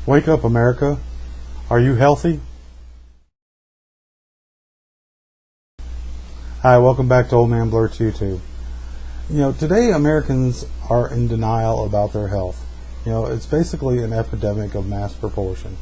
Wake up, America. Are you healthy? Hi, welcome back to Oldmanblurts YouTube. Today Americans are in denial about their health. It's basically an epidemic of mass proportion.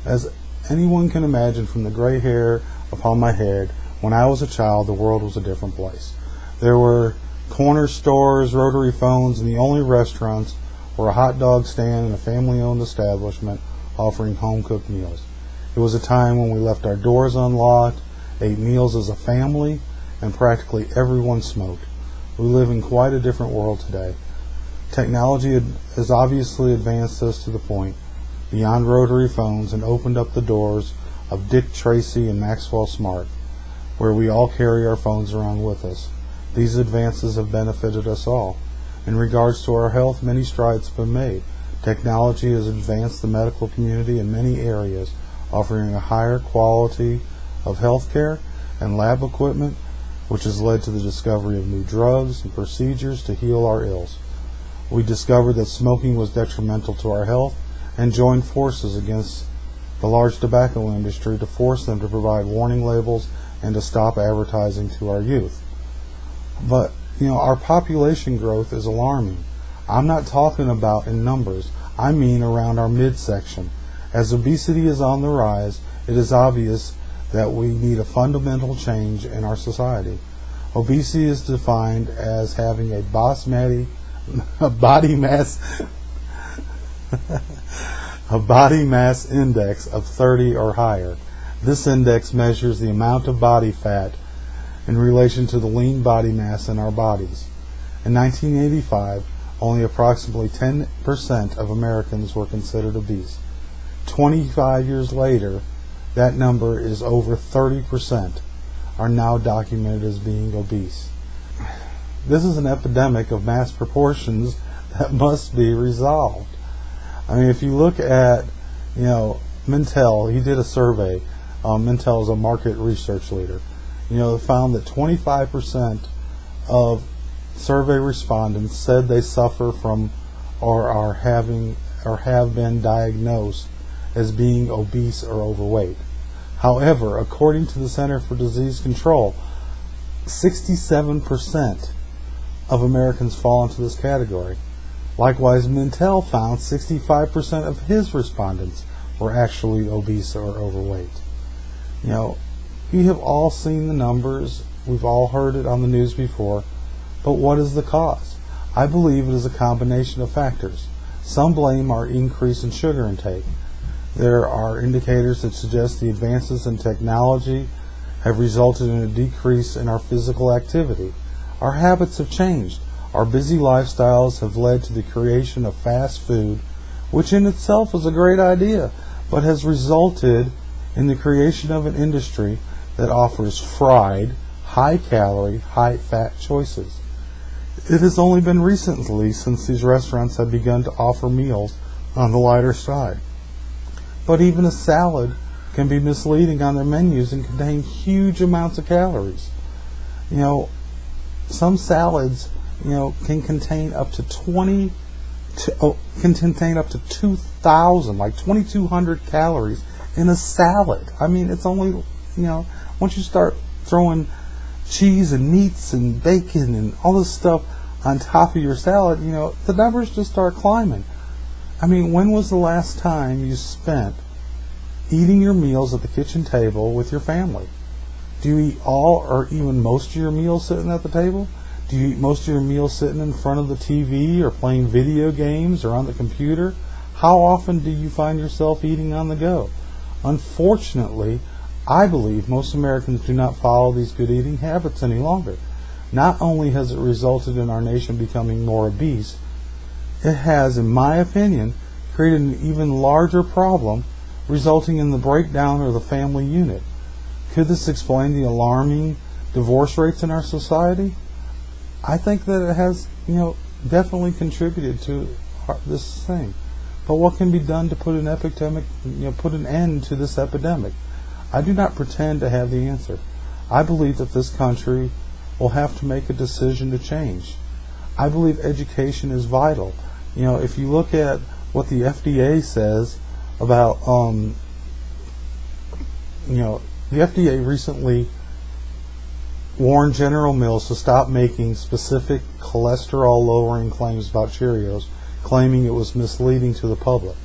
As anyone can imagine from the gray hair upon my head, when I was a child, the world was a different place. There were corner stores, rotary phones, and the only restaurants were a hot dog stand and a family-owned establishment offering home-cooked meals. It was a time when we left our doors unlocked, ate meals as a family, and practically everyone smoked. We live in quite a different world today. Technology has obviously advanced us to the point beyond rotary phones and opened up the doors of Dick Tracy and Maxwell Smart, where we all carry our phones around with us. These advances have benefited us all. In regards to our health, many strides have been made. Technology has advanced the medical community in many areas, offering a higher quality of health care and lab equipment, which has led to the discovery of new drugs and procedures to heal our ills. We discovered that smoking was detrimental to our health and joined forces against the large tobacco industry to force them to provide warning labels and to stop advertising to our youth. But our population growth is alarming. I'm not talking about in numbers, I mean around our midsection. As obesity is on the rise, it is obvious that we need a fundamental change in our society. Obesity is defined as having a body mass index of 30 or higher. This index measures the amount of body fat in relation to the lean body mass in our bodies. In 1985, only approximately 10% of Americans were considered obese. 25 years later, that number is over 30% are now documented as being obese. This is an epidemic of mass proportions that must be resolved. If you look at, Mintel, he did a survey. Mintel is a market research leader. Found that 25% of survey respondents said they suffer from or have been diagnosed as being obese or overweight. However, according to the Center for Disease Control, 67% of Americans fall into this category. Likewise, Mintel found 65% of his respondents were actually obese or overweight. We have all seen the numbers, we've all heard it on the news before, but what is the cause? I believe it is a combination of factors. Some blame our increase in sugar intake. There are indicators that suggest the advances in technology have resulted in a decrease in our physical activity. Our habits have changed. Our busy lifestyles have led to the creation of fast food, which in itself is a great idea, but has resulted in the creation of an industry that offers fried, high-calorie, high-fat choices. It has only been recently since these restaurants have begun to offer meals on the lighter side. But even a salad can be misleading on their menus and contain huge amounts of calories. Some salads, can contain up to 2,000, like 2,200 calories in a salad. It's only, once you start throwing cheese and meats and bacon and all this stuff on top of your salad, the numbers just start climbing. When was the last time you spent eating your meals at the kitchen table with your family? Do you eat all or even most of your meals sitting at the table? Do you eat most of your meals sitting in front of the TV or playing video games or on the computer? How often do you find yourself eating on the go? Unfortunately, I believe most Americans do not follow these good eating habits any longer. Not only has it resulted in our nation becoming more obese, it has, in my opinion, created an even larger problem, resulting in the breakdown of the family unit. Could this explain the alarming divorce rates in our society? I think that it has, definitely contributed to this thing. But what can be done to put an end to this epidemic? I do not pretend to have the answer. I believe that this country will have to make a decision to change. I believe education is vital. If you look at what the FDA says about the FDA recently warned General Mills to stop making specific cholesterol-lowering claims about Cheerios, claiming it was misleading to the public.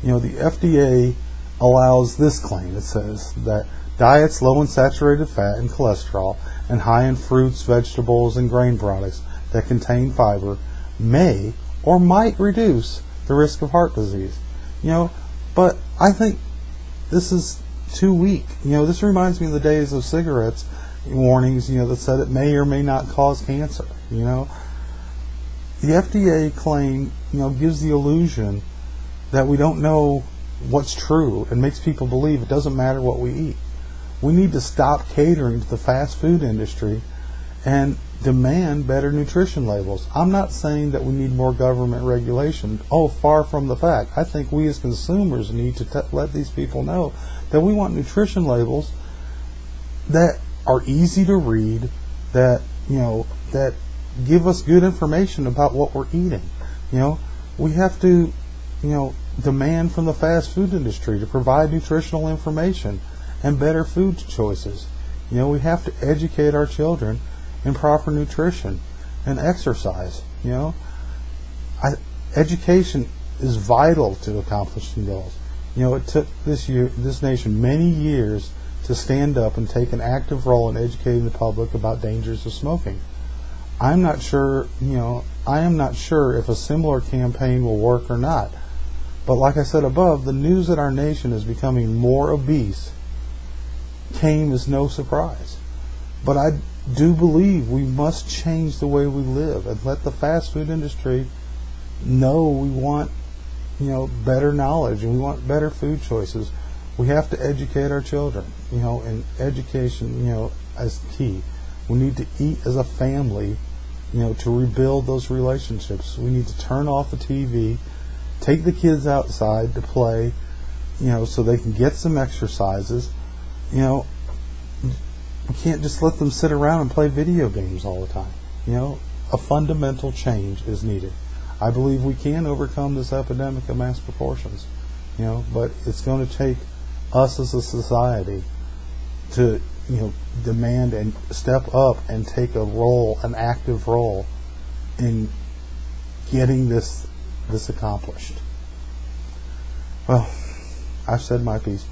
The FDA allows this claim. It says that diets low in saturated fat and cholesterol and high in fruits, vegetables, and grain products that contain fiber may or might reduce the risk of heart disease. But I think this is too weak. This reminds me of the days of cigarettes warnings, that said it may or may not cause cancer. The FDA claim, gives the illusion that we don't know what's true and makes people believe it doesn't matter what we eat. We need to stop catering to the fast food industry and demand better nutrition labels. I'm not saying that we need more government regulation. Far from the fact. I think we as consumers need to let these people know that we want nutrition labels that are easy to read, that that give us good information about what we're eating. We have to demand from the fast food industry to provide nutritional information and better food choices. We have to educate our children in proper nutrition and exercise. Education is vital to accomplishing goals. It took this nation many years to stand up and take an active role in educating the public about dangers of smoking. I am not sure if a similar campaign will work or not. But like I said above, the news that our nation is becoming more obese came as no surprise. But I do believe we must change the way we live and let the fast food industry know we want better knowledge and we want better food choices. We have to educate our children, and education, is key. We need to eat as a family, to rebuild those relationships. We need to turn off the TV, take the kids outside to play, so they can get some exercises. We can't just let them sit around and play video games all the time. A fundamental change is needed. I believe we can overcome this epidemic of mass proportions, but it's going to take us as a society to, demand and step up and take an active role in getting this accomplished. Well, I've said my piece.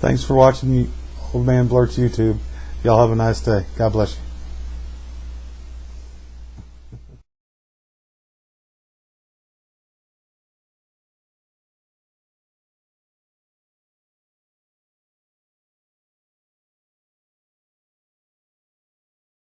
Thanks for watching Oldmanblurts YouTube. Y'all have a nice day. God bless you.